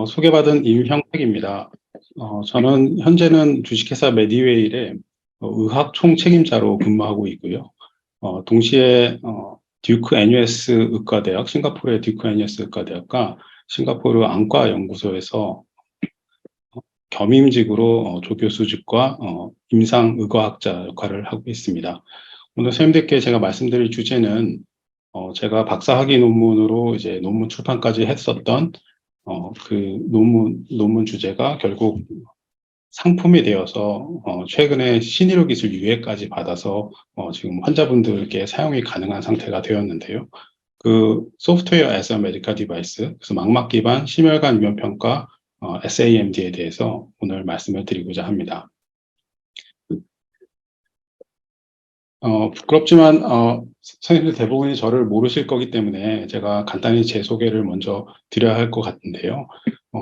소개받은 임형택입니다. 저는 현재는 주식회사 메디웨일의 의학 총책임자로 근무하고 있고요. 동시에 듀크 애뉴에스 의과대학, 싱가포르의 듀크 애뉴에스 의과대학과 싱가포르 안과연구소에서 겸임직으로 조교수직과 임상의과학자 역할을 하고 있습니다. 오늘 선생님들께 제가 말씀드릴 주제는 제가 박사학위 논문으로 이제 논문 출판까지 했었던 그 논문 주제가 결국 상품이 되어서 최근에 신의료 기술 유예까지 받아서 지금 환자분들께 사용이 가능한 상태가 되었는데요. 그 소프트웨어 애스 메디컬 디바이스, 그래서 망막 기반 심혈관 위험 평가 SAMD에 대해서 오늘 말씀을 드리고자 합니다. 부끄럽지만 선생님들 대부분이 저를 모르실 거기 때문에 제가 간단히 제 소개를 먼저 드려야 할 것 같은데요.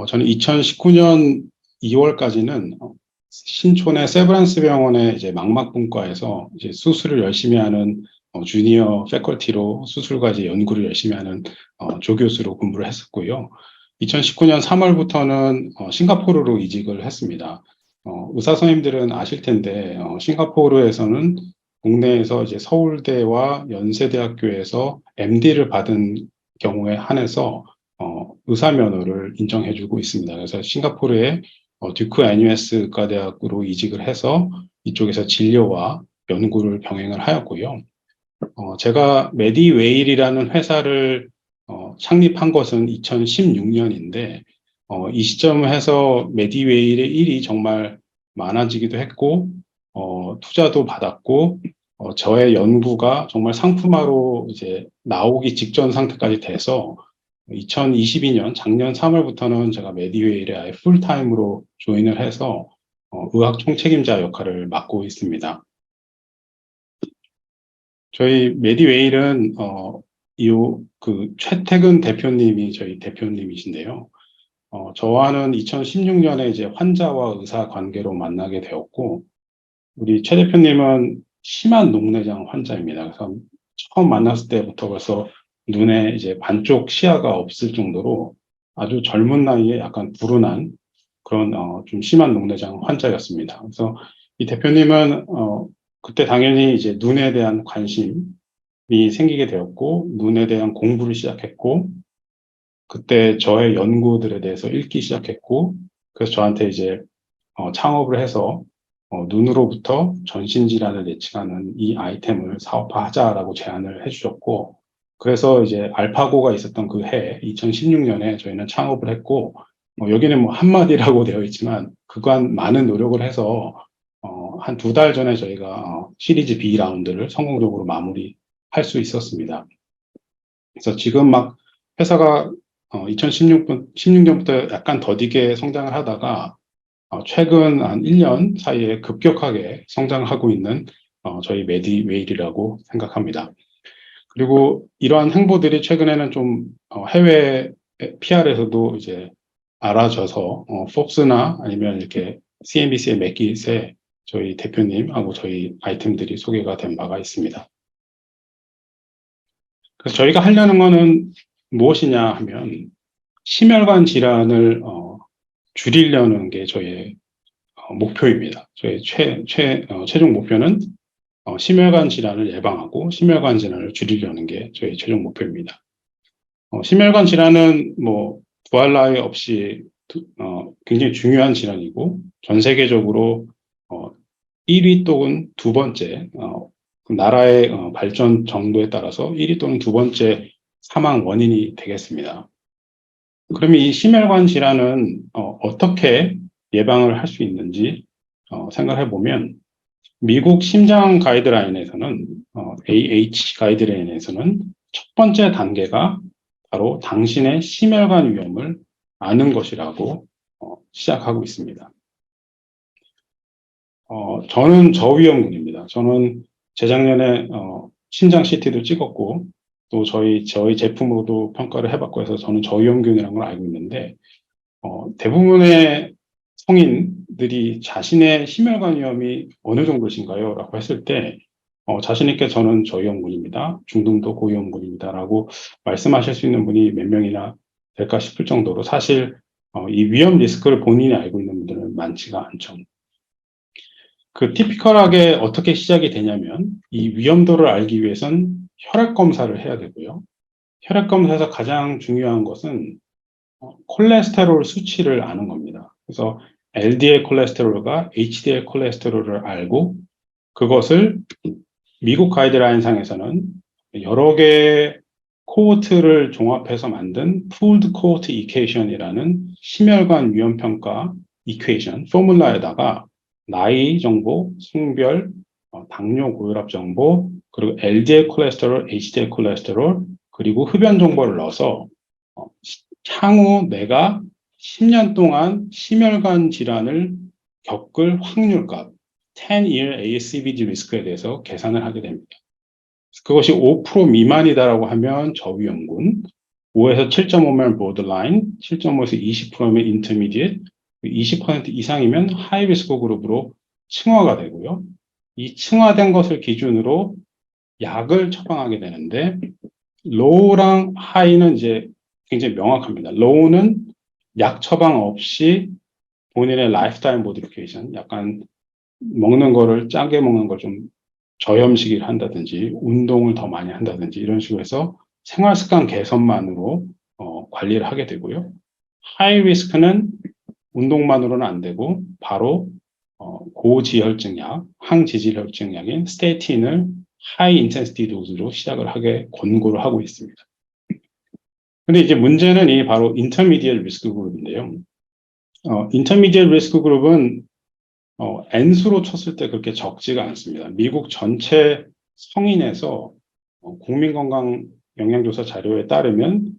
저는 2019년 2월까지는 신촌의 세브란스 병원의 이제 망막분과에서 이제 수술을 열심히 하는 주니어 패컬티로 수술과 이제 연구를 열심히 하는 조교수로 근무를 했었고요. 2019년 3월부터는 싱가포르로 이직을 했습니다. 의사 선생님들은 아실 텐데 싱가포르에서는 국내에서 이제 서울대와 연세대학교에서 MD를 받은 경우에 한해서 의사 면허를 인정해주고 있습니다. 그래서 싱가포르의 듀크 애뉴에스 의과대학으로 이직을 해서 이쪽에서 진료와 연구를 병행을 하였고요. 제가 메디웨일이라는 회사를 창립한 것은 2016년인데 이 시점에서 메디웨일의 일이 정말 많아지기도 했고 투자도 받았고 저의 연구가 정말 상품화로 이제 나오기 직전 상태까지 돼서 2022년 작년 3월부터는 제가 메디웨일에 아예 풀타임으로 조인을 해서 의학 총책임자 역할을 맡고 있습니다. 저희 메디웨일은 그 최태근 대표님이 저희 대표님이신데요. 저와는 2016년에 이제 환자와 의사 관계로 만나게 되었고, 우리 최 대표님은 심한 녹내장 환자입니다. 그래서 처음 만났을 때부터 벌써 눈에 이제 반쪽 시야가 없을 정도로 아주 젊은 나이에 약간 불운한 그런 좀 심한 녹내장 환자였습니다. 그래서 이 대표님은 그때 당연히 이제 눈에 대한 관심이 생기게 되었고, 눈에 대한 공부를 시작했고, 그때 저의 연구들에 대해서 읽기 시작했고, 그래서 저한테 이제 창업을 해서 눈으로부터 전신질환을 예측하는 이 아이템을 사업화하자라고 제안을 해주셨고, 그래서 이제 알파고가 있었던 그 해, 2016년에 저희는 창업을 했고, 여기는 뭐 한마디라고 되어 있지만, 그간 많은 노력을 해서 한 2달 전에 저희가 시리즈 B 라운드를 성공적으로 마무리할 수 있었습니다. 그래서 지금 막 회사가 2016년부터 약간 더디게 성장을 하다가 최근 한 1년 사이에 급격하게 성장하고 있는 저희 메디웨일이라고 생각합니다. 그리고 이러한 행보들이 최근에는 좀 해외 PR에서도 이제 알아져서 폭스나 아니면 이렇게 CNBC의 맥깃에 저희 대표님하고 저희 아이템들이 소개가 된 바가 있습니다. 그래서 저희가 하려는 거는 무엇이냐 하면 심혈관 질환을 줄이려는 게 저희의 목표입니다. 저희 최종 목표는 심혈관 질환을 예방하고 심혈관 질환을 줄이려는 게 저희 최종 목표입니다. 심혈관 질환은 뭐 두할 나위 없이 굉장히 중요한 질환이고 전 세계적으로 1위 또는 두 번째 그 나라의 발전 정도에 따라서 1위 또는 두 번째 사망 원인이 되겠습니다. 그러면 이 심혈관 질환은 어떻게 예방을 할 수 있는지 생각해 보면 미국 심장 가이드라인에서는 AH 가이드라인에서는 첫 번째 단계가 바로 당신의 심혈관 위험을 아는 것이라고 시작하고 있습니다. 저는 저위험군입니다. 저는 재작년에 신장 CT도 찍었고 또 저희 제품으로도 평가를 해봤고 해서 저는 저위험군이라는 걸 알고 있는데 대부분의 성인들이 자신의 심혈관 위험이 어느 정도신가요? 라고 했을 때 자신 있게 저는 저위험군입니다. 중등도 고위험군입니다. 라고 말씀하실 수 있는 분이 몇 명이나 될까 싶을 정도로 사실 이 위험 리스크를 본인이 알고 있는 분들은 많지가 않죠. 그 티피컬하게 어떻게 시작이 되냐면 이 위험도를 알기 위해선 혈액 검사를 해야 되고요. 혈액 검사에서 가장 중요한 것은 콜레스테롤 수치를 아는 겁니다. 그래서 LDL 콜레스테롤과 HDL 콜레스테롤을 알고 그것을 미국 가이드라인상에서는 여러 개의 코호트를 종합해서 만든 풀드 코호트 이퀘이션이라는 심혈관 위험평가 이퀘이션 포뮬라에다가 나이 정보, 성별, 당뇨 고혈압 정보, 그리고 LDL 콜레스테롤, HDL 콜레스테롤, 그리고 흡연 정보를 넣어서 향후 내가 10년 동안 심혈관 질환을 겪을 확률값, 10-year ASCVD 리스크에 대해서 계산을 하게 됩니다. 그것이 5% 미만이다라고 하면 저위험군, 5에서 7.5면 borderline, 7.5에서 20%면 intermediate, 20% 이상이면 high risk 그룹으로 층화가 되고요. 이 층화된 것을 기준으로 약을 처방하게 되는데, low랑 high는 이제 굉장히 명확합니다. low는 약 처방 없이 본인의 라이프스타일 모디피케이션, 약간 먹는 거를 짜게 먹는 걸 좀 저염식을 한다든지 운동을 더 많이 한다든지 이런 식으로 해서 생활 습관 개선만으로 관리를 하게 되고요. 하이 리스크는 운동만으로는 안 되고 바로 고지혈증 약, 항지질혈증 약인 스테틴을 하이 인텐시티 도즈로 시작을 하게 권고를 하고 있습니다. 근데 이제 문제는 이 바로 인터미디얼 리스크 그룹인데요. 인터미디얼 리스크 그룹은 N수로 쳤을 때 그렇게 적지가 않습니다. 미국 전체 성인에서 국민건강 영양조사 자료에 따르면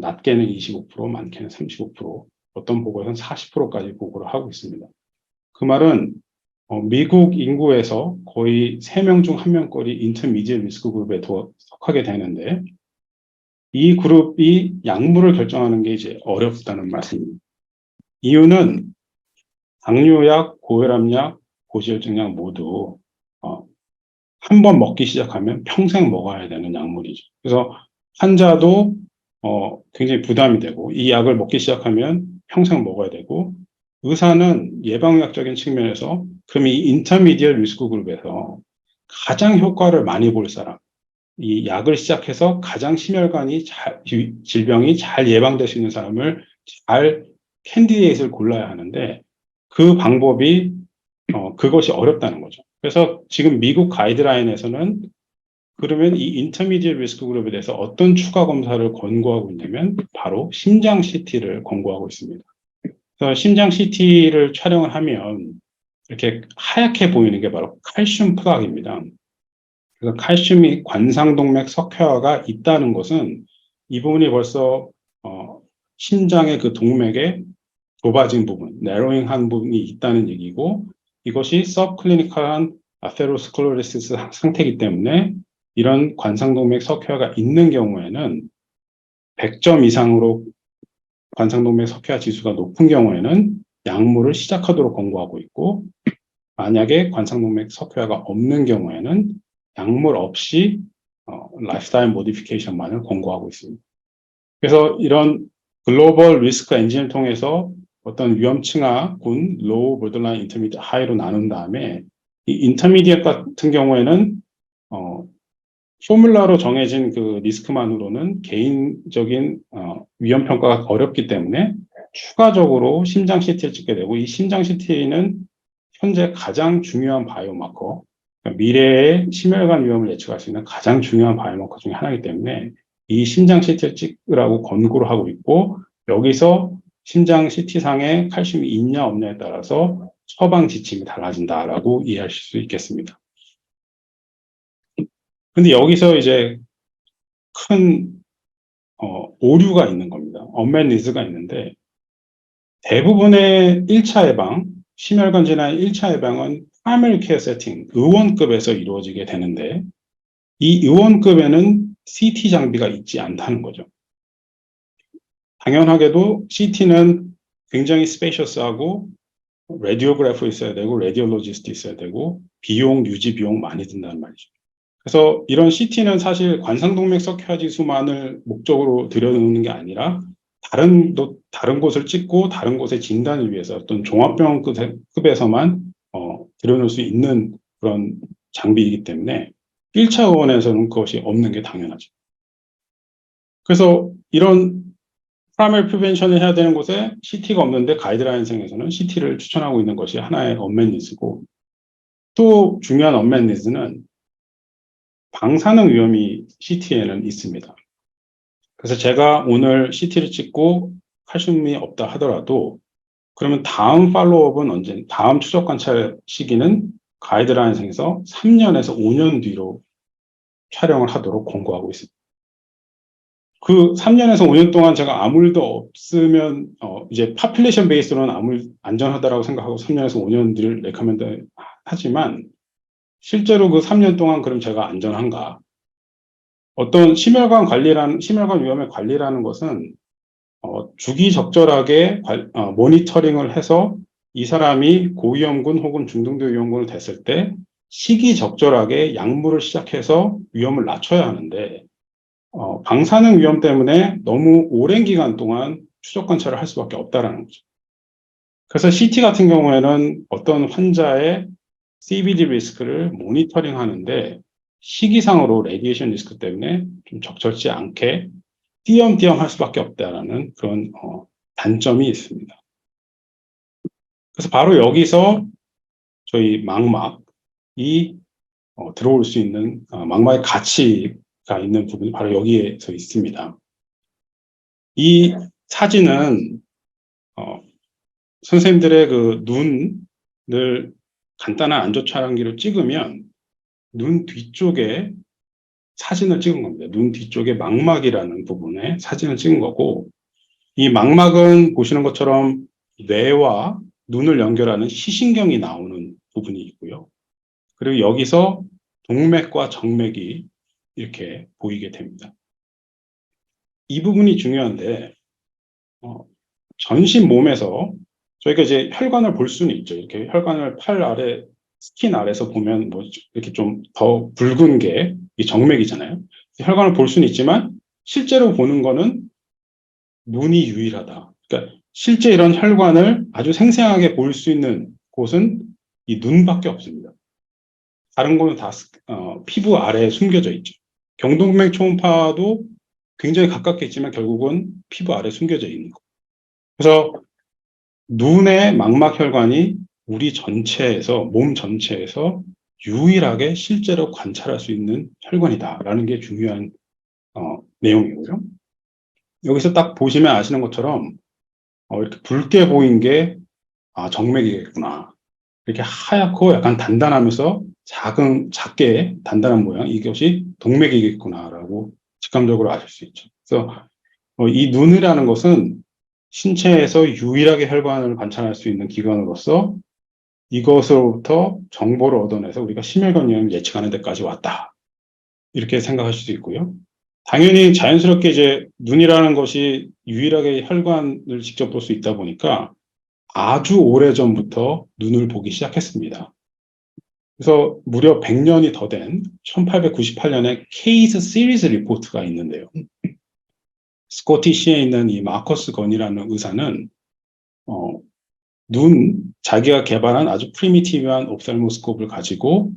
낮게는 25%, 많게는 35%, 어떤 보고에서는 40%까지 보고를 하고 있습니다. 그 말은 미국 인구에서 거의 3명 중 1명꼴이 인터미디얼 리스크 그룹에 속하게 되는데 이 그룹이 약물을 결정하는 게 이제 어렵다는 말씀입니다. 이유는 당뇨약, 고혈압약, 고지혈증약 모두 한 번 먹기 시작하면 평생 먹어야 되는 약물이죠. 그래서 환자도 굉장히 부담이 되고 이 약을 먹기 시작하면 평생 먹어야 되고 의사는 예방약적인 측면에서 그럼 이 인터미디얼 리스크 그룹에서 가장 효과를 많이 볼 사람, 이 약을 시작해서 가장 심혈관이 질병이 잘 예방될 수 있는 사람을 잘 캔디데이트를 골라야 하는데 그 방법이 그것이 어렵다는 거죠. 그래서 지금 미국 가이드라인에서는 그러면 이 인터미디얼 리스크 그룹에 대해서 어떤 추가 검사를 권고하고 있냐면 바로 심장 CT를 권고하고 있습니다. 그래서 심장 CT를 촬영을 하면 이렇게 하얗게 보이는 게 바로 칼슘 프락입니다. 그래서 칼슘이 관상동맥 석회화가 있다는 것은 이 부분이 벌써 심장의 그 동맥에 좁아진 부분, 내로잉한 부분이 있다는 얘기고 이것이 서브클리니컬한 아테로스클로리시스 상태이기 때문에 이런 관상동맥 석회화가 있는 경우에는 100점 이상으로 관상동맥 석회화 지수가 높은 경우에는 약물을 시작하도록 권고하고 있고 만약에 관상동맥 석회화가 없는 경우에는 약물 없이 라이프스타일 모디피케이션만을 권고하고 있습니다. 그래서 이런 글로벌 리스크 엔진을 통해서 어떤 위험층하군, 로우, 보더라인, 인터미디엇, 하이로 나눈 다음에 이 인터미디엇 같은 경우에는 포뮬러로 정해진 그 리스크만으로는 개인적인 위험 평가가 어렵기 때문에 추가적으로 심장 CT를 찍게 되고 이 심장 CT는 현재 가장 중요한 바이오마커, 그러니까 미래의 심혈관 위험을 예측할 수 있는 가장 중요한 바이오마커 중에 하나이기 때문에 이 심장 CT를 찍으라고 권고를 하고 있고 여기서 심장 CT상에 칼슘이 있냐 없냐에 따라서 처방 지침이 달라진다라고 이해하실 수 있겠습니다. 근데 여기서 이제 큰 오류가 있는 겁니다. 언맷 니즈가 있는데 대부분의 1차 예방, 심혈관 질환의 1차 예방은 프라이머리 케어 세팅, 의원급에서 이루어지게 되는데 이 의원급에는 CT 장비가 있지 않다는 거죠. 당연하게도 CT는 굉장히 스페이셔스하고 라디오그래프 있어야 되고 라디올로지스트 있어야 되고 비용, 유지 비용 많이 든다는 말이죠. 그래서 이런 CT는 사실 관상동맥 석회화 지수만을 목적으로 들여놓는 게 아니라 다른 곳을 찍고 다른 곳의 진단을 위해서 어떤 종합병원급에서만 들여놓을 수 있는 그런 장비이기 때문에 1차 의원에서는 그것이 없는 게 당연하죠. 그래서 이런 프라이머리 프리벤션을 해야 되는 곳에 CT가 없는데 가이드라인상에서는 CT를 추천하고 있는 것이 하나의 언맷 니즈고, 또 중요한 언맷 니즈는 방사능 위험이 CT에는 있습니다. 그래서 제가 오늘 CT를 찍고 칼슘이 없다 하더라도 그러면 다음 팔로우업은 언제, 다음 추적 관찰 시기는 가이드라인상에서 3년에서 5년 뒤로 촬영을 하도록 권고하고 있습니다. 그 3년에서 5년 동안 제가 아무 일도 없으면 이제 파퓰레이션 베이스로는 안전하다라고 생각하고 3년에서 5년 뒤를 레커멘드 하지만 실제로 그 3년 동안 그럼 제가 안전한가? 어떤 심혈관 위험의 관리라는 것은 주기 적절하게 모니터링을 해서 이 사람이 고위험군 혹은 중등도 위험군을 됐을 때 시기적절하게 약물을 시작해서 위험을 낮춰야 하는데, 방사능 위험 때문에 너무 오랜 기간 동안 추적 관찰을 할 수밖에 없다라는 거죠. 그래서 CT 같은 경우에는 어떤 환자의 CVD 리스크를 모니터링 하는데 시기상으로 레디에이션 리스크 때문에 좀 적절치 않게 띄엄띄엄 할 수밖에 없다라는 그런 단점이 있습니다. 그래서 바로 여기서 저희 망막이 들어올 수 있는 망막의 가치가 있는 부분이 바로 여기에서 있습니다. 이 사진은 선생님들의 그 눈을 간단한 안조 촬영기로 찍으면 눈 뒤쪽에 사진을 찍은 겁니다. 눈 뒤쪽에 망막이라는 부분에 사진을 찍은 거고, 이 망막은 보시는 것처럼 뇌와 눈을 연결하는 시신경이 나오는 부분이 있고요. 그리고 여기서 동맥과 정맥이 이렇게 보이게 됩니다. 이 부분이 중요한데 전신 몸에서 저희가 이제 혈관을 볼 수는 있죠. 이렇게 혈관을 팔 아래 스킨 아래서 보면 뭐 이렇게 좀 더 붉은 게 이 정맥이잖아요. 혈관을 볼 수는 있지만 실제로 보는 거는 눈이 유일하다. 그러니까 실제 이런 혈관을 아주 생생하게 볼 수 있는 곳은 이 눈밖에 없습니다. 다른 거는 다 피부 아래에 숨겨져 있죠. 경동맥 초음파도 굉장히 가깝게 있지만 결국은 피부 아래에 숨겨져 있는 거. 그래서 눈의 망막 혈관이 우리 전체에서, 몸 전체에서 유일하게 실제로 관찰할 수 있는 혈관이다라는 게 중요한 내용이고요. 여기서 딱 보시면 아시는 것처럼 이렇게 붉게 보인 게 정맥이겠구나. 이렇게 하얗고 약간 단단하면서 작게 단단한 모양, 이것이 동맥이겠구나라고 직감적으로 아실 수 있죠. 그래서 이 눈이라는 것은 신체에서 유일하게 혈관을 관찰할 수 있는 기관으로서 이것으로부터 정보를 얻어내서 우리가 심혈관 위험을 예측하는 데까지 왔다. 이렇게 생각하실 수 있고요. 당연히 자연스럽게 이제 눈이라는 것이 유일하게 혈관을 직접 볼 수 있다 보니까 아주 오래전부터 눈을 보기 시작했습니다. 그래서 무려 100년이 더 된 1898년에 케이스 시리즈 리포트가 있는데요. 스코티시에 있는 이 마커스 건이라는 의사는 자기가 개발한 아주 프리미티브한 옵살모스코프를 가지고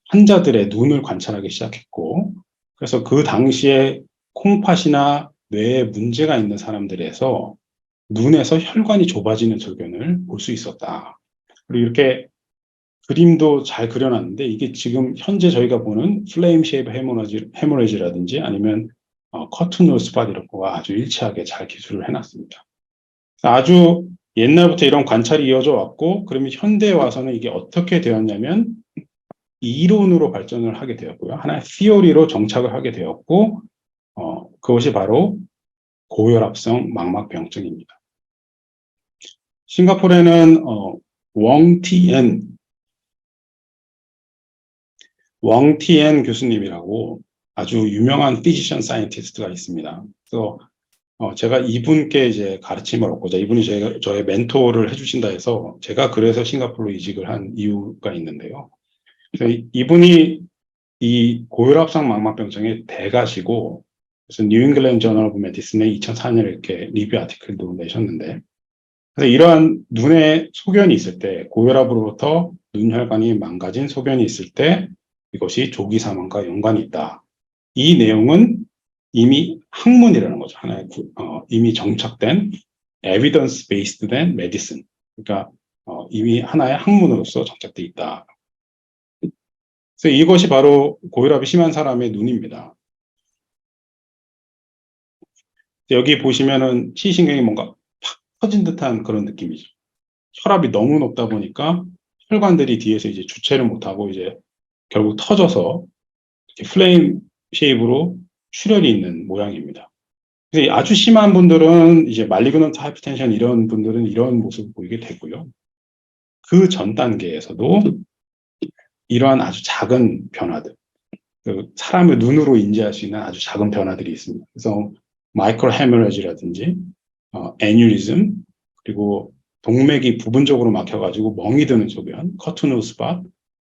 환자들의 눈을 관찰하기 시작했고, 그래서 그 당시에 콩팥이나 뇌에 문제가 있는 사람들에서 눈에서 혈관이 좁아지는 소견을 볼 수 있었다. 그리고 이렇게 그림도 잘 그려놨는데 이게 지금 현재 저희가 보는 플레임 쉐이브 헤모레지라든지 아니면 커튼홀 스팟 이런 거와 아주 일치하게 잘 기술을 해놨습니다. 아주 옛날부터 이런 관찰이 이어져 왔고, 그러면 현대에 와서는 이게 어떻게 되었냐면 이론으로 발전을 하게 되었고요. 하나의 시오리로 정착을 하게 되었고, 그것이 바로 고혈압성 망막병증입니다. 싱가포르에는 웡티엔 교수님이라고 아주 유명한 피지션 사이언티스트가 있습니다. 그래서 제가 이분께 이제 가르침을 얻고자, 이분이 저의 멘토를 해주신다 해서 제가 그래서 싱가포르로 이직을 한 이유가 있는데요. 그래서 이분이 이 고혈압성 망막병증의 대가시고 그래서 뉴 잉글랜드 저널 오브 메디슨에 2004년에 이렇게 리뷰 아티클도 내셨는데, 그래서 이러한 눈에 소견이 있을 때, 고혈압으로부터 눈 혈관이 망가진 소견이 있을 때 이것이 조기 사망과 연관이 있다. 이 내용은 이미 학문이라는 거죠. 하나의 이미 정착된 evidence based 된 medicine. 그러니까 이미 하나의 학문으로서 정착돼 있다. 그래서 이것이 바로 고혈압이 심한 사람의 눈입니다. 여기 보시면은 시신경이 뭔가 팍 터진 듯한 그런 느낌이죠. 혈압이 너무 높다 보니까 혈관들이 뒤에서 이제 주체를 못하고 이제 결국 터져서 이렇게 플레임 쉐입으로 출혈이 있는 모양입니다. 그래서 아주 심한 분들은 이제 말리그넌트 하이퍼텐션 이런 분들은 이런 모습을 보이게 되고요. 그 전 단계에서도 이러한 아주 작은 변화들, 그 사람의 눈으로 인지할 수 있는 아주 작은 변화들이 있습니다. 그래서 마이크로 헤머리지라든지 애뉴리즘, 그리고 동맥이 부분적으로 막혀가지고 멍이 드는 소변, 커튼우 스팟,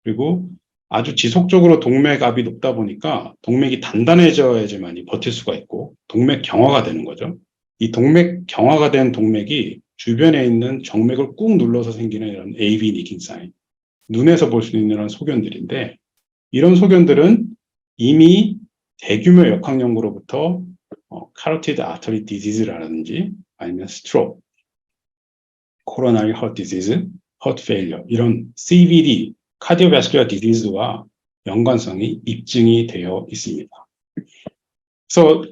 그리고 아주 지속적으로 동맥압이 높다 보니까 동맥이 단단해져야지만이 버틸 수가 있고 동맥 경화가 되는 거죠. 이 동맥 경화가 된 동맥이 주변에 있는 정맥을 꾹 눌러서 생기는 이런 AV 니킹 사인, 눈에서 볼 수 있는 이런 소견들인데, 이런 소견들은 이미 대규모 역학 연구로부터 카로티드 아터리 디지즈라든지 아니면 스트로크, 코로나리 허트 디지즈, 허트 페일리어 이런 CVD, 카디오바스큘러 디지즈와 연관성이 입증이 되어 있습니다. 그래서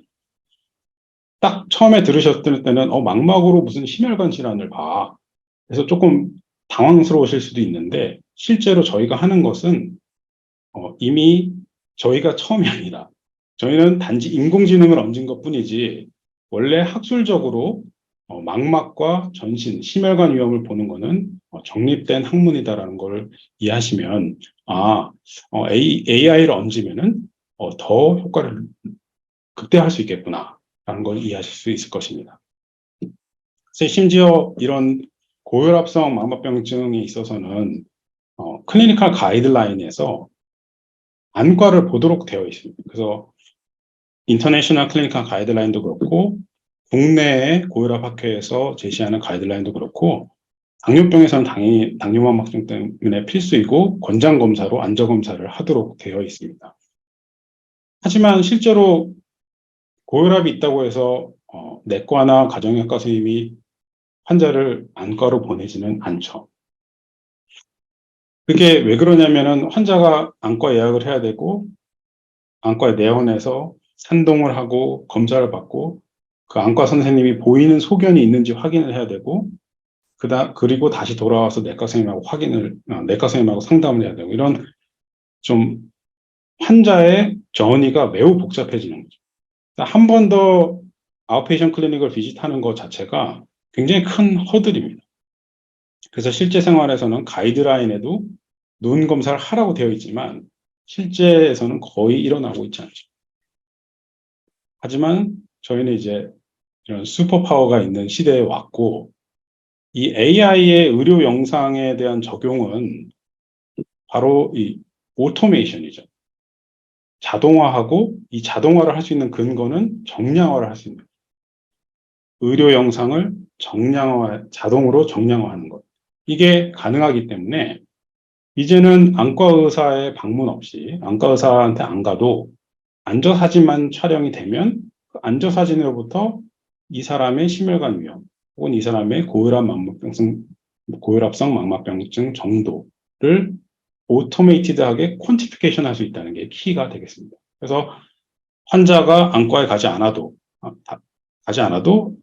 딱 처음에 들으셨을 때는 망막으로 무슨 심혈관 질환을 봐. 그래서 조금 당황스러우실 수도 있는데 실제로 저희가 하는 것은 이미 저희가 처음이 아니다. 저희는 단지 인공지능을 얹은 것뿐이지 원래 학술적으로 망막과 전신, 심혈관 위험을 보는 것은 정립된 학문이다라는 걸 이해하시면 AI를 얹으면은 더 효과를 극대화할 수 있겠구나라는 걸 이해하실 수 있을 것입니다. 그래서 심지어 이런 고혈압성 망막병증에 있어서는 클리니컬 가이드라인에서 안과를 보도록 되어 있습니다. 그래서 인터내셔널 클리니컬 가이드라인도 그렇고 국내의 고혈압 학회에서 제시하는 가이드라인도 그렇고 당뇨병에서는 당연히 당뇨망막증 때문에 필수이고 권장 검사로 안저 검사를 하도록 되어 있습니다. 하지만 실제로 고혈압이 있다고 해서 내과나 가정의학과 선생님이 환자를 안과로 보내지는 않죠. 그게 왜 그러냐면은 환자가 안과 예약을 해야 되고 안과에 내원해서 산동을 하고 검사를 받고 그 안과 선생님이 보이는 소견이 있는지 확인을 해야 되고 그리고 다시 돌아와서 내과 선생님하고 상담을 해야 되고 이런 좀 환자의 저니가 매우 복잡해지는 거죠. 한 번 더 아웃페이션 클리닉을 비짓하는 것 자체가 굉장히 큰 허들입니다. 그래서 실제 생활에서는 가이드라인에도 눈 검사를 하라고 되어 있지만 실제에서는 거의 일어나고 있지 않죠. 하지만 저희는 이제 이런 슈퍼파워가 있는 시대에 왔고 이 AI의 의료 영상에 대한 적용은 바로 이 오토메이션이죠. 자동화하고 이 자동화를 할 수 있는 근거는 정량화를 할 수 있는 의료 영상을 자동으로 정량화하는 것. 이게 가능하기 때문에 이제는 안과 의사의 방문 없이 안과 의사한테 안 가도 안저사진만 촬영이 되면 그 안저사진으로부터 이 사람의 심혈관 위험 혹은 이 사람의 고혈압성 망막병증 정도를 오토메이티드하게 퀀티피케이션 할 수 있다는 게 키가 되겠습니다. 그래서 환자가 안과에 가지 않아도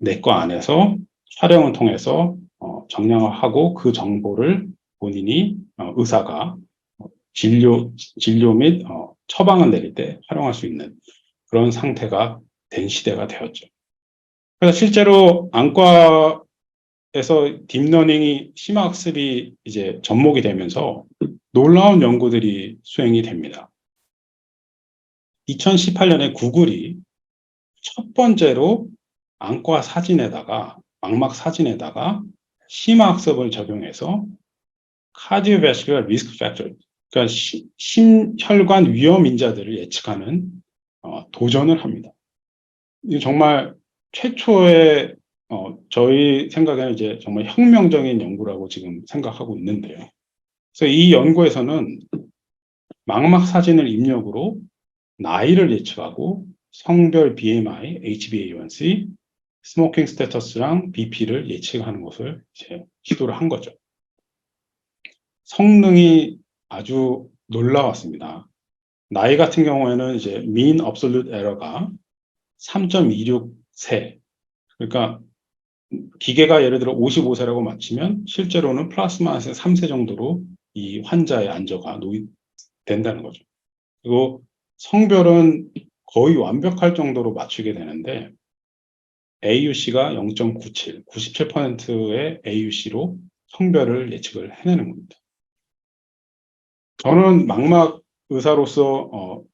내과 안에서 촬영을 통해서 정량화하고 그 정보를 본인이 의사가 진료 및 처방을 내릴 때 활용할 수 있는 그런 상태가 된 시대가 되었죠. 그래서 실제로 안과에서 딥러닝이 심화학습이 이제 접목이 되면서 놀라운 연구들이 수행이 됩니다. 2018년에 구글이 첫 번째로 안과 사진에다가 망막 사진에다가 심화학습을 적용해서 cardiovascular risk factor, 그러니까 심혈관 위험 인자들을 예측하는 도전을 합니다. 이 정말 최초의 저희 생각에는 이제 정말 혁명적인 연구라고 지금 생각하고 있는데요. 그래서 이 연구에서는 망막 사진을 입력으로 나이를 예측하고 성별 BMI, HbA1c, 스모킹 스테터스랑 BP를 예측하는 것을 이제 시도를 한 거죠. 성능이 아주 놀라웠습니다. 나이 같은 경우에는 이제 mean absolute error가 3.26세. 그러니까 기계가 예를 들어 55세라고 맞추면 실제로는 플러스 마이너스 3세 정도로 이 환자의 안저가 된다는 거죠. 그리고 성별은 거의 완벽할 정도로 맞추게 되는데 AUC가 0.97, 97%의 AUC로 성별을 예측을 해내는 겁니다. 저는 망막 의사로서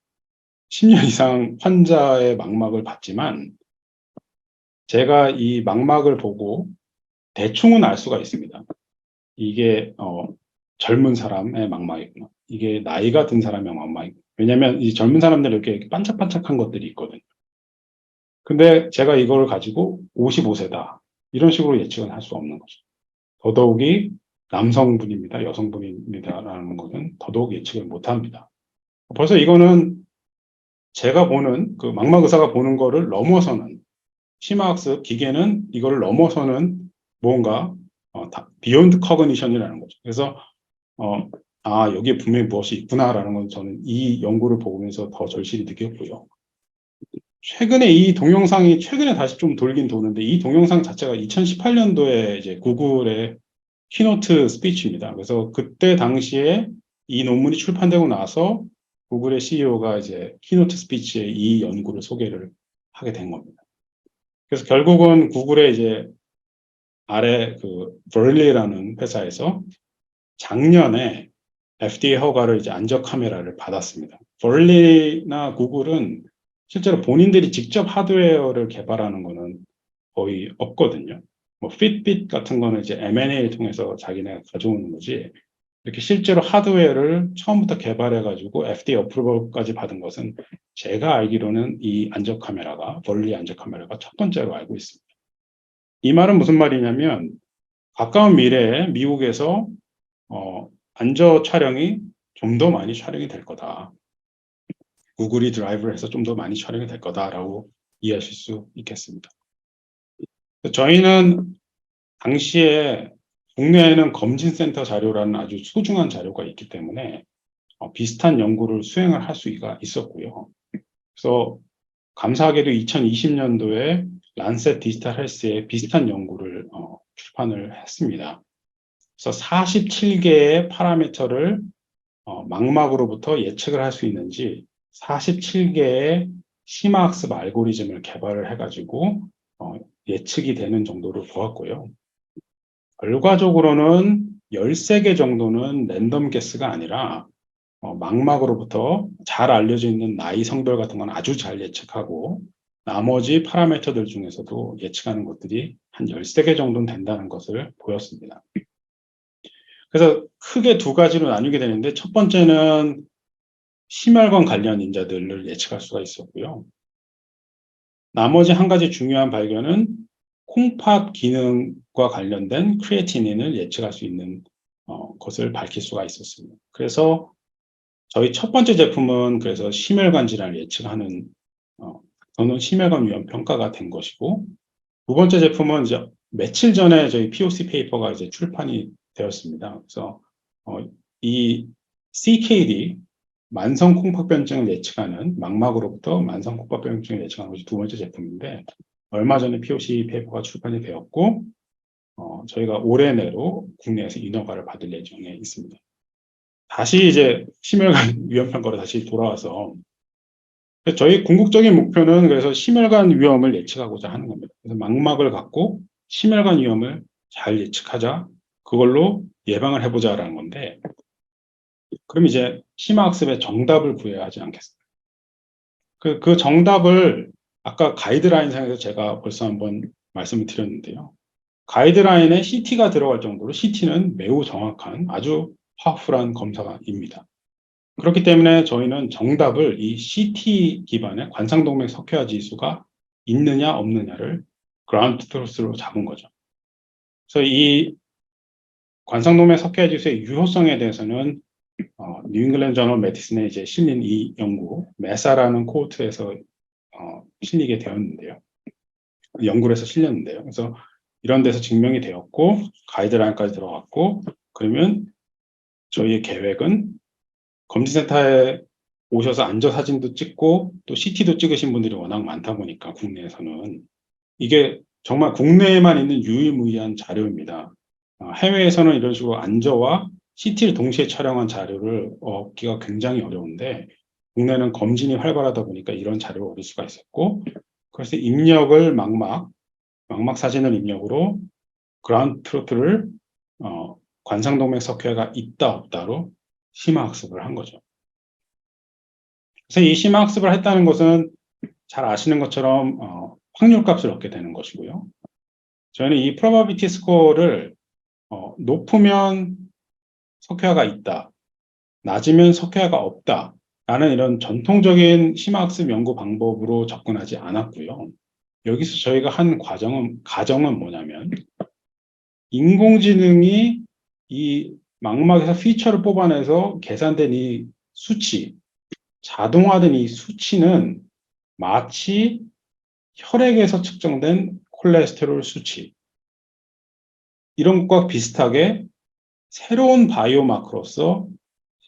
10년 이상 환자의 망막을 봤지만 제가 이 망막을 보고 대충은 알 수가 있습니다. 이게 젊은 사람의 망막이구나. 이게 나이가 든 사람의 망막이구나. 왜냐하면 이 젊은 사람들은 이렇게 반짝반짝한 것들이 있거든요. 근데 제가 이걸 가지고 55세다. 이런 식으로 예측은 할 수 없는 거죠. 더더욱이 남성분입니다. 여성분입니다라는 것은 더더욱 예측을 못합니다. 벌써 이거는 제가 보는 그 망막 의사가 보는 거를 넘어서는 심화학습 기계는 이거를 넘어서는 뭔가 비욘드 커그니션이라는 거죠. 그래서 여기에 분명히 무엇이 있구나라는 건 저는 이 연구를 보면서 더 절실히 느꼈고요. 최근에 이 동영상이 최근에 다시 좀 돌긴 도는데 이 동영상 자체가 2018년도에 이제 구글의 키노트 스피치입니다. 그래서 그때 당시에 이 논문이 출판되고 나서 구글의 CEO가 이제 키노트 스피치에 이 연구를 소개를 하게 된 겁니다. 그래서 결국은 구글의 이제 아래 그 버릴리라는 회사에서 작년에 FDA 허가를 이제 안적 카메라를 받았습니다. 버릴리나 구글은 실제로 본인들이 직접 하드웨어를 개발하는 거는 거의 없거든요. 뭐 핏빗 같은 거는 이제 M&A를 통해서 자기네가 가져오는 거지. 이렇게 실제로 하드웨어를 처음부터 개발해가지고 FDA 어프로벌까지 받은 것은 제가 알기로는 이 안적 카메라가 버릴리 안적 카메라가 첫 번째로 알고 있습니다. 이 말은 무슨 말이냐면 가까운 미래에 미국에서 안저 촬영이 좀 더 많이 촬영이 될 거다. 구글이 드라이브를 해서 좀 더 많이 촬영이 될 거다라고 이해하실 수 있겠습니다. 저희는 당시에 국내에는 검진센터 자료라는 아주 소중한 자료가 있기 때문에 비슷한 연구를 수행을 할 수가 있었고요. 그래서 감사하게도 2020년도에 란셋 디지털 헬스에 비슷한 연구를 출판을 했습니다. 그래서 47개의 파라미터를 망막으로부터 예측을 할 수 있는지 47개의 심화학습 알고리즘을 개발을 해가지고 예측이 되는 정도로 보았고요. 결과적으로는 13개 정도는 랜덤 게스가 아니라 망막으로부터 잘 알려져 있는 나이, 성별 같은 건 아주 잘 예측하고 나머지 파라미터들 중에서도 예측하는 것들이 한 13개 정도는 된다는 것을 보였습니다. 그래서 크게 두 가지로 나뉘게 되는데 첫 번째는 심혈관 관련 인자들을 예측할 수가 있었고요. 나머지 한 가지 중요한 발견은 콩팥 기능과 관련된 크리에티닌을 예측할 수 있는 것을 밝힐 수가 있었습니다. 그래서 저희 첫 번째 제품은 그래서 심혈관 질환을 예측하는 저는 심혈관 위험 평가가 된 것이고 두 번째 제품은 이제 며칠 전에 저희 POC 페이퍼가 이제 출판이 되었습니다. 그래서 이 CKD 만성 콩팥병증을 예측하는 망막으로부터 만성 콩팥병증을 예측하는 것이 두 번째 제품인데 얼마 전에 POC 페이퍼가 출판이 되었고 저희가 올해 내로 국내에서 인허가를 받을 예정에 있습니다. 다시 이제 심혈관 위험 평가로 다시 돌아와서 저희 궁극적인 목표는 그래서 심혈관 위험을 예측하고자 하는 겁니다. 그래서 망막을 갖고 심혈관 위험을 잘 예측하자. 그걸로 예방을 해보자라는 건데 그럼 이제 심화학습의 정답을 구해야 하지 않겠습니까? 그 정답을 아까 가이드라인상에서 제가 벌써 한번 말씀을 드렸는데요. 가이드라인에 CT가 들어갈 정도로 CT는 매우 정확한 아주 파워풀한 검사입니다. 그렇기 때문에 저희는 정답을 이 CT 기반의 관상동맥 석회화 지수가 있느냐 없느냐를 그라운드 트루스로 잡은 거죠. 그래서 이 관상동맥 석회화 지수의 유효성에 대해서는 뉴 잉글랜드 저널 메디슨에 이제 실린 이 연구, 메사라는 코호트에서 실리게 되었는데요. 연구를 해서 실렸는데요. 그래서 이런 데서 증명이 되었고 가이드라인까지 들어갔고, 그러면 저희의 계획은 검진센터에 오셔서 앉아 사진도 찍고 또 CT도 찍으신 분들이 워낙 많다 보니까 국내에서는 이게 정말 국내에만 있는 유일무이한 자료입니다. 해외에서는 이런 식으로 앉아와 CT를 동시에 촬영한 자료를 얻기가 굉장히 어려운데, 국내는 검진이 활발하다 보니까 이런 자료를 얻을 수가 있었고, 그래서 입력을 망막 사진을 입력으로 그라운드 트루트를 관상동맥 석회가 있다 없다로 심화학습을 한 거죠. 그래서 이 심화학습을 했다는 것은 잘 아시는 것처럼 확률값을 얻게 되는 것이고요. 저희는 이 probability score를 높으면 석회화가 있다, 낮으면 석회화가 없다 라는 이런 전통적인 심화학습 연구 방법으로 접근하지 않았고요. 여기서 저희가 한 가정은 뭐냐면, 인공지능이 이 망막에서 피처를 뽑아내서 계산된 이 수치, 자동화된 이 수치는 마치 혈액에서 측정된 콜레스테롤 수치, 이런 것과 비슷하게 새로운 바이오마크로서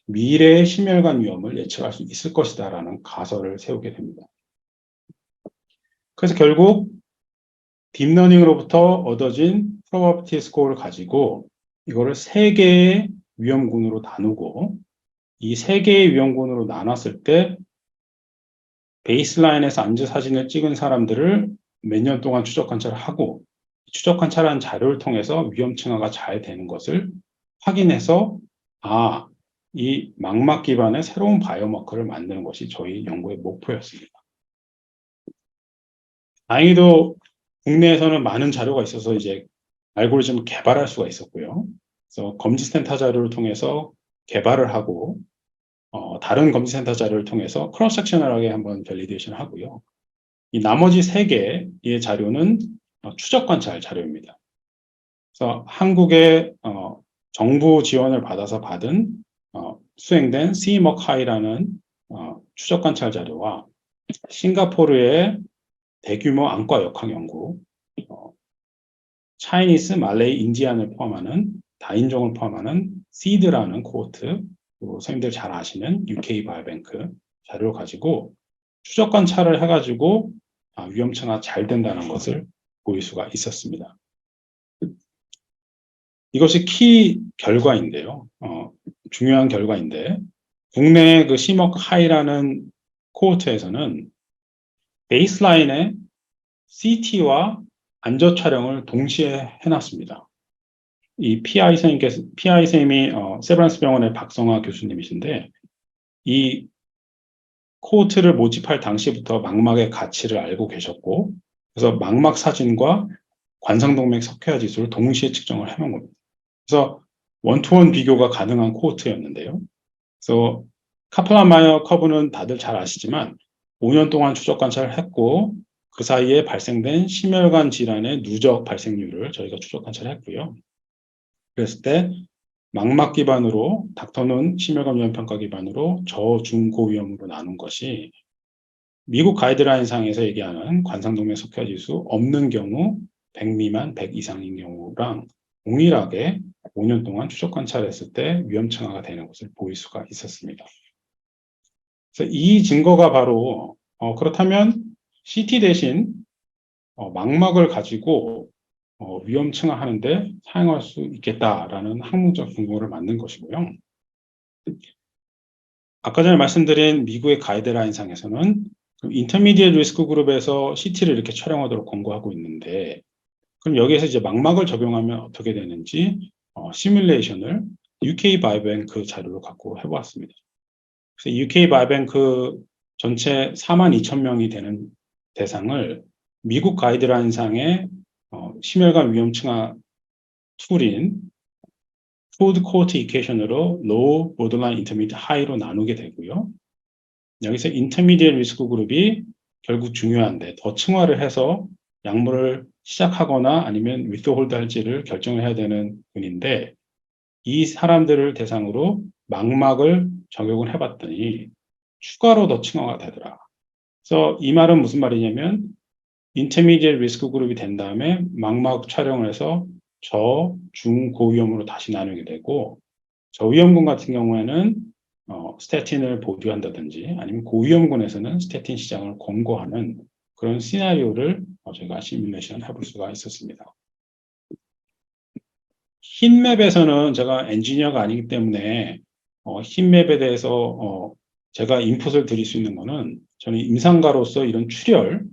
미래의 심혈관 위험을 예측할 수 있을 것이다라는 가설을 세우게 됩니다. 그래서 결국 딥러닝으로부터 얻어진 프로바비티 스코어를 가지고 이거를 3개의 위험군으로 나누고, 이 3개의 위험군으로 나눴을 때 베이스라인에서 앉은 사진을 찍은 사람들을 몇 년 동안 추적 관찰을 하고, 추적 관찰한 자료를 통해서 위험 층화가 잘 되는 것을 확인해서 이 망막 기반의 새로운 바이오마커를 만드는 것이 저희 연구의 목표였습니다. 다행히도 국내에서는 많은 자료가 있어서 이제 알고리즘을 개발할 수가 있었고요. 그래서 검진센터 자료를 통해서 개발을 하고, 다른 검진센터 자료를 통해서 크로스 섹셔널하게 한번 밸리데이션을 하고요. 이 나머지 3개의 자료는 추적 관찰 자료입니다. 그래서 한국의 정부 지원을 받아서 수행된 CMOC-High라는 추적 관찰 자료와 싱가포르의 대규모 안과 역학 연구, 차이니스, 말레이, 인디안을 포함하는 다인종을 포함하는 시드라는 코호트, 그리고 선생님들 잘 아시는 UK 바이오뱅크 자료를 가지고 추적 관찰을 해가지고 위험층화 잘 된다는 것을 보일 수가 있었습니다. 이것이 키 결과인데요. 중요한 결과인데, 국내 그 시먹 하이라는 코호트에서는 베이스라인에 CT와 안저 촬영을 동시에 해놨습니다. 이 PI 선생님이 세브란스 병원의 박성화 교수님이신데, 이 코호트를 모집할 당시부터 망막의 가치를 알고 계셨고, 그래서 망막 사진과 관상동맥 석회화 지수를 동시에 측정을 해놓은 겁니다. 그래서 원투원 비교가 가능한 코호트였는데요. 그래서 카플란-마이어 커브는 다들 잘 아시지만 5년 동안 추적 관찰을 했고, 그 사이에 발생된 심혈관 질환의 누적 발생률을 저희가 추적 관찰했고요. 그랬을 때 망막 기반으로, 닥터는 심혈관 위험 평가 기반으로 저, 중, 고 위험으로 나눈 것이 미국 가이드라인 상에서 얘기하는 관상동맥 석회화 지수 없는 경우 100 미만, 100 이상인 경우랑 동일하게 5년 동안 추적 관찰했을 때 위험 층화가 되는 것을 보일 수가 있었습니다. 그래서 이 증거가 바로 그렇다면 CT 대신 망막을 가지고 위험 층화하는데 사용할 수 있겠다라는 학문적 근거를 만든 것이고요. 아까 전에 말씀드린 미국의 가이드라인 상에서는 인터미디엇 리스크 그룹에서 CT를 이렇게 촬영하도록 권고하고 있는데, 그럼 여기에서 이제 망막을 적용하면 어떻게 되는지 시뮬레이션을 UK 바이오뱅크 자료를 갖고 해보았습니다. 그래서 UK 바이오뱅크 전체 42,000명이 되는 대상을 미국 가이드라인상의 심혈관 위험 층화 툴인 푸드 코호트 이퀘이션으로 로우, 보더라인, 인터미디엇, 하이로 나누게 되고요. 여기서 인터미디엇 리스크 그룹이 결국 중요한데 더 층화를 해서 약물을 시작하거나 아니면 위스홀드 할지를 결정을 해야 되는 분인데 이 사람들을 대상으로 망막을 적용을 해봤더니 추가로 더 층화가 되더라. 그래서 이 말은 무슨 말이냐면 인터미디얼 리스크 그룹이 된 다음에 망막 촬영을 해서 저, 중, 고위험으로 다시 나누게 되고 저위험군 같은 경우에는 스태틴을 보류한다든지 아니면 고위험군에서는 스태틴 시장을 권고하는 그런 시나리오를 저희가 시뮬레이션 해볼 수가 있었습니다. 흰맵에서는 제가 엔지니어가 아니기 때문에 흰맵에 대해서 제가 인풋을 드릴 수 있는 거는 저는 임상가로서 이런 출혈,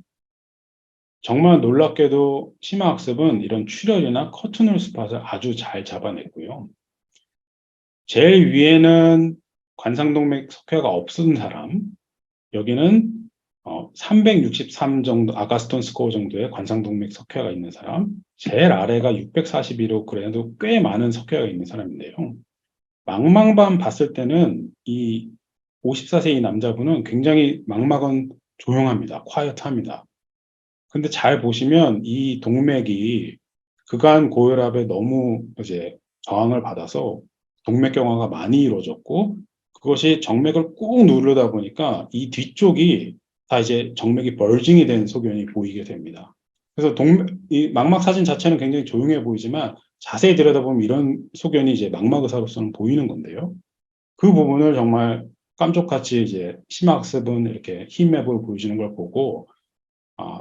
정말 놀랍게도 심화학습은 이런 출혈이나 커튼홀 스팟을 아주 잘 잡아냈고요. 제일 위에는 관상동맥 석회가 없은 사람, 여기는 363 정도, 아가스톤 스코어 정도의 관상동맥 석회가 있는 사람, 제일 아래가 641호, 그래도 꽤 많은 석회가 있는 사람인데요. 망막만 봤을 때는 이 54세 이 남자분은 굉장히 망막은 조용합니다. 콰이어트합니다. 근데 잘 보시면 이 동맥이 그간 고혈압에 너무 이제 저항을 받아서 동맥경화가 많이 이루어졌고 그것이 정맥을 꾹 누르다 보니까 이 뒤쪽이 다 이제 정맥이 벌징이 된 소견이 보이게 됩니다. 그래서 이 망막 사진 자체는 굉장히 조용해 보이지만 자세히 들여다보면 이런 소견이 이제 망막 의사로서는 보이는 건데요. 그 부분을 정말 깜짝같이 이제 심학습은 이렇게 흰맵을 보여주는 걸 보고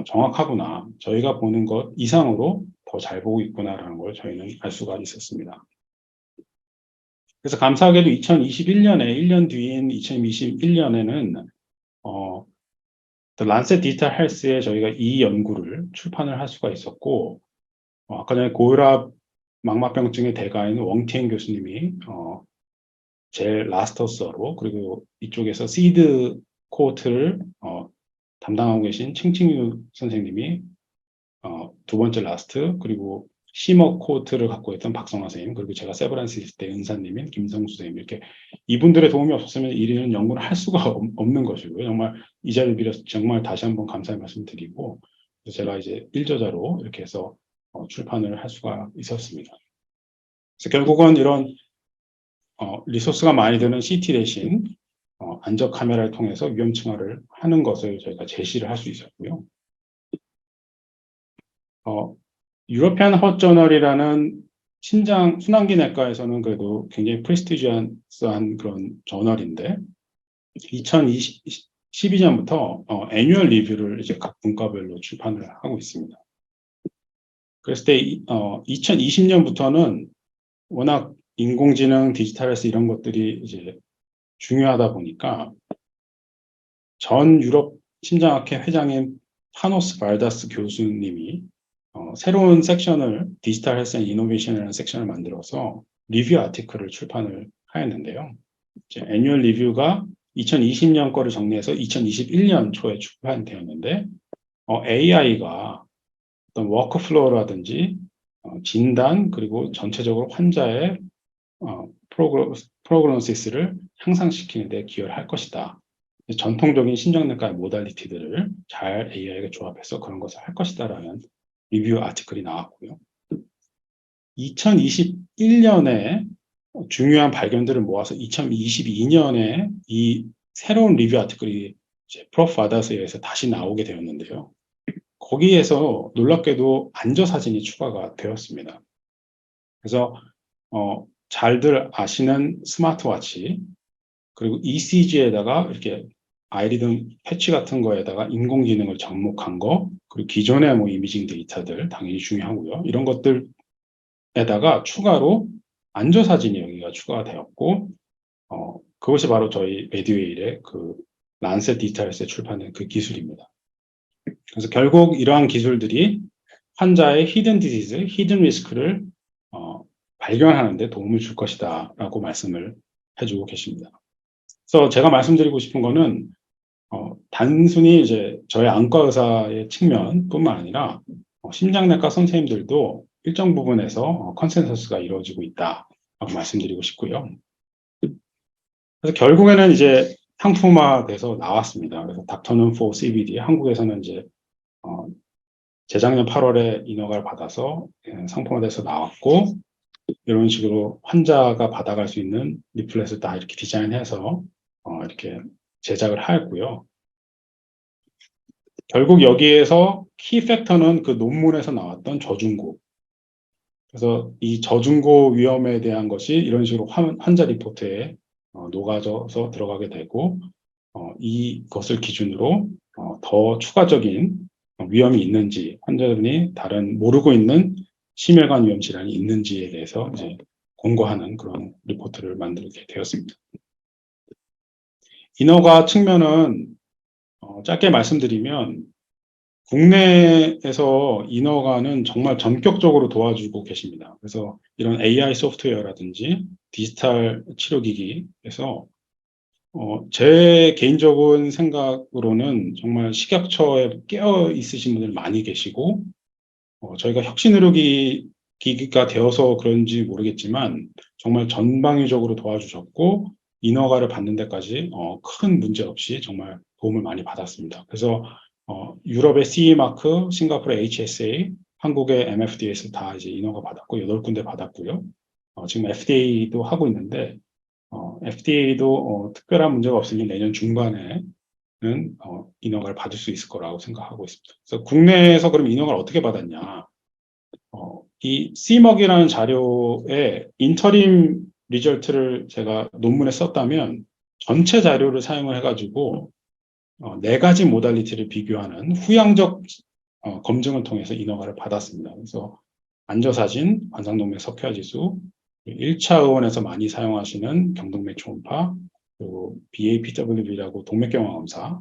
정확하구나. 저희가 보는 것 이상으로 더 잘 보고 있구나라는 걸 저희는 알 수가 있었습니다. 그래서 감사하게도 2021년에 1년 뒤인 2021년에는 The Lancet Digital Health에 저희가 이 연구를 출판을 할 수가 있었고 아까 전에 고혈압 망막병증의 대가인 웡티엔 교수님이 제일 라스터서로 그리고 이쪽에서 시드 코트를 담당하고 계신 칭칭유 선생님이 두 번째 라스트, 그리고 시머 코트를 갖고 있던 박성화 선생님, 그리고 제가 세브란스 있을 때 은사님인 김성수 선생님, 이렇게 이분들의 도움이 없었으면 이런 연구를 할 수가 없는 것이고요. 정말 이 자리를 빌어서 정말 다시 한번 감사의 말씀 드리고, 제가 이제 일저자로 이렇게 해서 출판을 할 수가 있었습니다. 그래서 결국은 이런 리소스가 많이 드는 CT 대신 안적 카메라를 통해서 위험 층화를 하는 것을 저희가 제시를 할 수 있었고요. 유러피안 헛 저널이라는 순환기내과에서는 그래도 굉장히 프레스티지한 그런 저널인데 2012년부터 애뉴얼 리뷰를 이제 각 분과별로 출판을 하고 있습니다. 그랬을 때 2020년부터는 워낙 인공지능, 디지털에서 이런 것들이 이제 중요하다 보니까 전 유럽 심장학회 회장인 파노스 발다스 교수님이 새로운 섹션을 디지털 헬스 앤 이노베이션이라는 섹션을 만들어서 리뷰 아티클을 출판을 하였는데요. 애뉴얼 리뷰가 2020년 거를 정리해서 2021년 초에 출판되었는데 AI가 어떤 워크플로우라든지 진단 그리고 전체적으로 환자의 프로그노시스를 향상시키는 데 기여를 할 것이다. 전통적인 신정내과의 모달리티들을 잘 AI가 조합해서 그런 것을 할 것이다라는 리뷰 아티클이 나왔고요. 2021년에 중요한 발견들을 모아서 2022년에 이 새로운 리뷰 아티클이 프로프 바다스에 의해서 다시 나오게 되었는데요. 거기에서 놀랍게도 안저 사진이 추가가 되었습니다. 그래서 잘들 아시는 스마트워치 그리고 ECG에다가 이렇게 아이리듬 패치 같은 거에다가 인공지능을 접목한 거 그리고 기존의 뭐 이미징 데이터들 당연히 중요하고요. 이런 것들에다가 추가로 안저 사진이 여기가 추가가 되었고 그것이 바로 저희 메디웨일의 그 란셋 디지털스에 출판된 그 기술입니다. 그래서 결국 이러한 기술들이 환자의 히든 디지즈, 히든 리스크를 발견하는 데 도움을 줄 것이다 라고 말씀을 해주고 계십니다. 그래서 제가 말씀드리고 싶은 거는 단순히 이제 저희 안과 의사의 측면뿐만 아니라 심장내과 선생님들도 일정 부분에서 컨센서스가 이루어지고 있다라고 말씀드리고 싶고요. 그래서 결국에는 이제 상품화돼서 나왔습니다. 그래서 닥터눈 4 CBD 한국에서는 이제 재작년 8월에 인허가를 받아서 상품화돼서 나왔고, 이런 식으로 환자가 받아갈 수 있는 리플렛을 다 이렇게 디자인해서 이렇게 제작을 하였고요. 결국 여기에서 키 팩터는 그 논문에서 나왔던 저중고. 그래서 이 저중고 위험에 대한 것이 이런 식으로 환자 리포트에 녹아져서 들어가게 되고, 이것을 기준으로 더 추가적인 위험이 있는지, 환자들이 다른 모르고 있는 심혈관 위험 질환이 있는지에 대해서 이제 권고하는 그런 리포트를 만들게 되었습니다. 인허가 측면은 짧게 말씀드리면, 국내에서 인허가는 정말 전격적으로 도와주고 계십니다. 그래서 이런 AI 소프트웨어라든지 디지털 치료기기에서 제 개인적인 생각으로는 정말 식약처에 깨어 있으신 분들 많이 계시고, 저희가 혁신의료기기가 되어서 그런지 모르겠지만 정말 전방위적으로 도와주셨고, 인허가를 받는 데까지 큰 문제 없이 정말 도움을 많이 받았습니다. 그래서 유럽의 CE 마크, 싱가포르의 HSA, 한국의 MFDA에서 다 이제 인허가 받았고 8군데 받았고요. 지금 FDA도 하고 있는데 FDA도 특별한 문제가 없으면 내년 중반에는 인허가를 받을 수 있을 거라고 생각하고 있습니다. 그래서 국내에서 그럼 인허가를 어떻게 받았냐? 이 CMOG이라는 자료에 인터림 리절트를 제가 논문에 썼다면 전체 자료를 사용을 해가지고 4가지 모달리티를 비교하는 후향적 검증을 통해서 인허가를 받았습니다. 그래서 안저사진, 관상동맥 석회화지수, 1차 의원에서 많이 사용하시는 경동맥 초음파, 그리고 BAPWB라고 동맥경화 검사,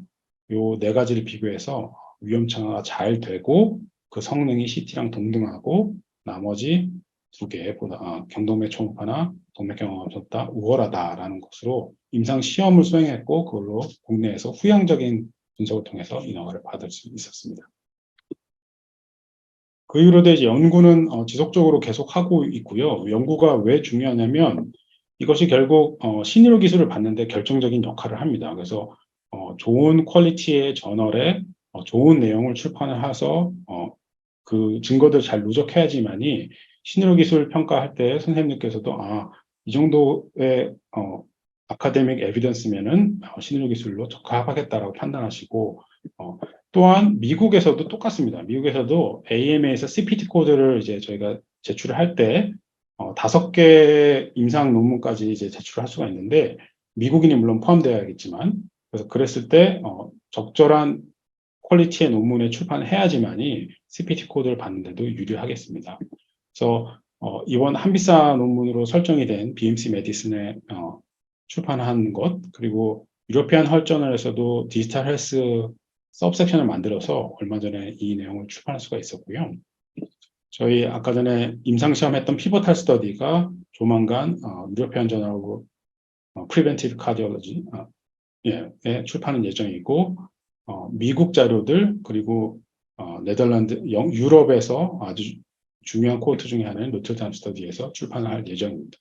요 4가지를 비교해서 위험차가 잘 되고 그 성능이 CT랑 동등하고 나머지 2개보다 경동맥 초음파나 동맥경화 검사보다 우월하다라는 것으로 임상 시험을 수행했고 그걸로 국내에서 후향적인 분석을 통해서 인허가를 받을 수 있었습니다. 그 이후로도 이제 연구는 지속적으로 계속하고 있고요. 연구가 왜 중요하냐면 이것이 결국 신의료 기술을 받는데 결정적인 역할을 합니다. 그래서 좋은 퀄리티의 저널에 좋은 내용을 출판을 해서 그 증거들을 잘 누적해야지만이 신의료 기술 평가할 때 선생님들께서도 이 정도의 아카데믹 에비던스면은 신의료 기술로 적합하겠다라고 판단하시고 또한 미국에서도 똑같습니다. 미국에서도 AMA에서 CPT 코드를 이제 저희가 제출을 할 때 5개 임상 논문까지 이제 제출할 수가 있는데 미국인이 물론 포함되어야겠지만 그래서 그랬을 때 적절한 퀄리티의 논문에 출판을 해야지만이 CPT 코드를 받는데도 유리하겠습니다. 그래서 이번 한비사 논문으로 설정이 된 BMC 메디슨에 출판한 것 그리고 유러피안 헐저널에서도 디지털 헬스 서브섹션을 만들어서 얼마 전에 이 내용을 출판할 수가 있었고요. 저희 아까 전에 임상시험 했던 피보탈 스터디가 조만간 유러피안 저널 오브 프리벤티브 카디올로지에 출판은 예정이고 미국 자료들 그리고 네덜란드, 유럽에서 아주 중요한 코호트 중에 하나인 노틀담 스터디에서 출판을 할 예정입니다.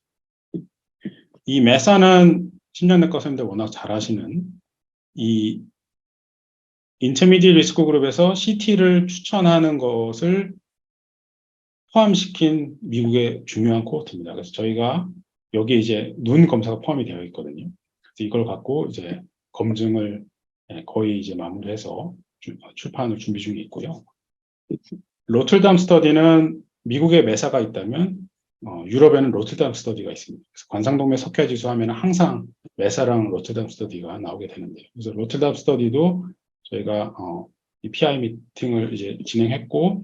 이 메사는 심장내과 선생님들 워낙 잘 아시는 이 인터미디어 리스크 그룹에서 CT를 추천하는 것을 포함시킨 미국의 중요한 코호트입니다. 그래서 저희가 여기에 이제 눈 검사가 포함이 되어 있거든요. 그래서 이걸 갖고 이제 검증을 거의 이제 마무리해서 출판을 준비 중에 있고요. 로틀담 스터디는 미국에 메사가 있다면 유럽에는 로틀담 스터디가 있습니다. 그래서 관상동맥 석회지수 하면 항상 메사랑 로틀담 스터디가 나오게 되는데요. 그래서 로틀담 스터디도 저희가 이 PI 미팅을 이제 진행했고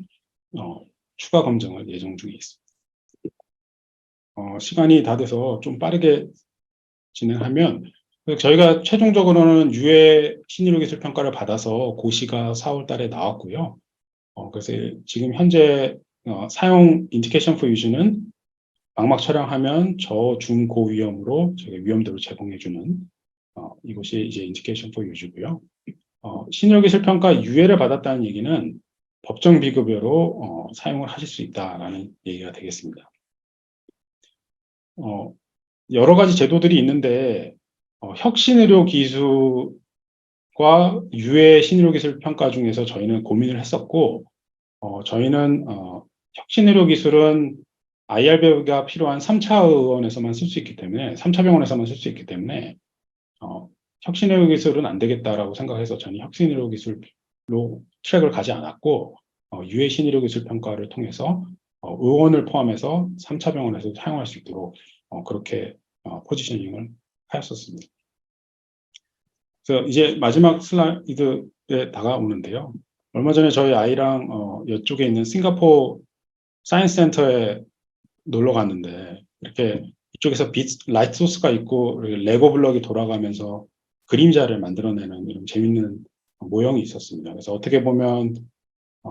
추가 검증을 예정 중에 있습니다. 시간이 다 돼서 좀 빠르게 진행하면 저희가 최종적으로는 유해 신의료 기술 평가를 받아서 고시가 4월 달에 나왔고요. 그래서 지금 현재 사용 인디케이션 포 유즈는 망막 촬영하면 저중고 위험으로 저희 위험도를 제공해주는 이것이 이제 인디케이션 포 유즈고요. 신의료 기술 평가 유해를 받았다는 얘기는 법정 비급여로 사용을 하실 수 있다라는 얘기가 되겠습니다. 여러 가지 제도들이 있는데 혁신의료 기술과 유해 신의료 기술 평가 중에서 저희는 고민을 했었고, 저희는 혁신의료 기술은 IRB가 필요한 3차 의원에서만 쓸 수 있기 때문에, 3차 병원에서만 쓸 수 있기 때문에 혁신의료 기술은 안 되겠다라고 생각해서 저는 혁신의료 기술로 트랙을 가지 않았고, 유해 신의료 기술 평가를 통해서 의원을 포함해서 3차 병원에서 사용할 수 있도록 그렇게 포지셔닝을 하였었습니다. 그래서 이제 마지막 슬라이드에 다가오는데요. 얼마 전에 저희 아이랑 이쪽에 있는 싱가포르 사이언스 센터에 놀러 갔는데, 이렇게 이쪽에서 라이트 소스가 있고 레고 블럭이 돌아가면서 그림자를 만들어내는 이런 재밌는 모형이 있었습니다. 그래서 어떻게 보면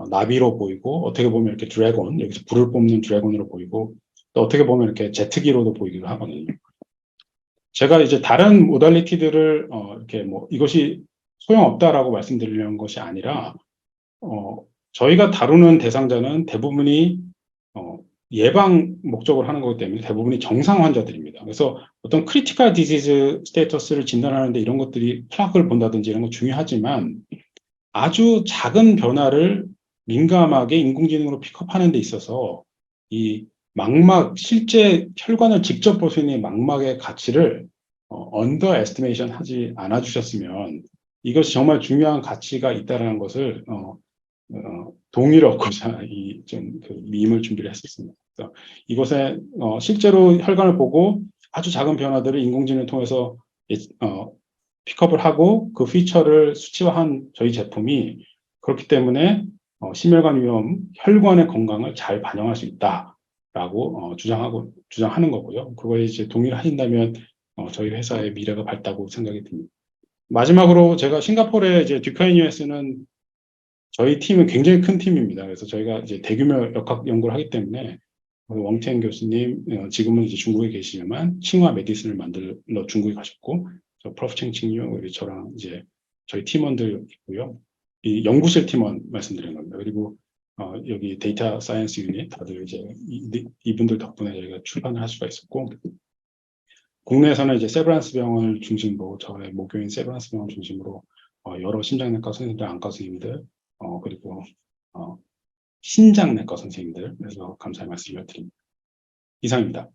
나비로 보이고, 어떻게 보면 이렇게 드래곤, 여기서 불을 뿜는 드래곤으로 보이고, 또 어떻게 보면 이렇게 제트기로도 보이기도 하거든요. 제가 이제 다른 모달리티들을 이렇게 뭐 이것이 소용없다라고 말씀드리려는 것이 아니라, 저희가 다루는 대상자는 대부분이 예방 목적으로 하는 거기 때문에 대부분이 정상 환자들입니다. 그래서 어떤 크리티컬 디지즈 스테이터스를 진단하는데 이런 것들이 플락을 본다든지 이런 거 중요하지만, 아주 작은 변화를 민감하게 인공지능으로 픽업하는 데 있어서 이 망막, 실제 혈관을 직접 볼 수 있는 망막의 가치를 언더 에스티메이션 하지 않아 주셨으면, 이것이 정말 중요한 가치가 있다는 것을 동의를 얻고자 그 밈을 준비를 했었습니다. 그래서 이곳에 실제로 혈관을 보고 아주 작은 변화들을 인공지능을 통해서 픽업을 하고 그 피처를 수치화한 저희 제품이, 그렇기 때문에 심혈관 위험, 혈관의 건강을 잘 반영할 수 있다라고 주장하는 거고요. 그거에 이제 동의를 하신다면 저희 회사의 미래가 밝다고 생각이 듭니다. 마지막으로 제가 싱가포르의 이제 듀카인 US는 저희 팀은 굉장히 큰 팀입니다. 그래서 저희가 이제 대규모 역학 연구를 하기 때문에 왕태현 교수님, 지금은 이제 중국에 계시지만 칭화 메디슨을 만들러 중국에 가셨고, 저 프로프 챙칭유, 우리 저랑 이제 저희 팀원들 있고요. 이 연구실 팀원 말씀드린 겁니다. 그리고 여기 데이터 사이언스 유닛 다들 이제 이분들 덕분에 저희가 출판을 할 수가 있었고, 국내에서는 이제 세브란스 병원을 중심으로, 저의 모교인 세브란스 병원 중심으로 여러 심장내과 선생님들, 안과 선생님들, 그리고 신장내과 선생님들, 그래서 감사의 말씀을 드립니다. 이상입니다.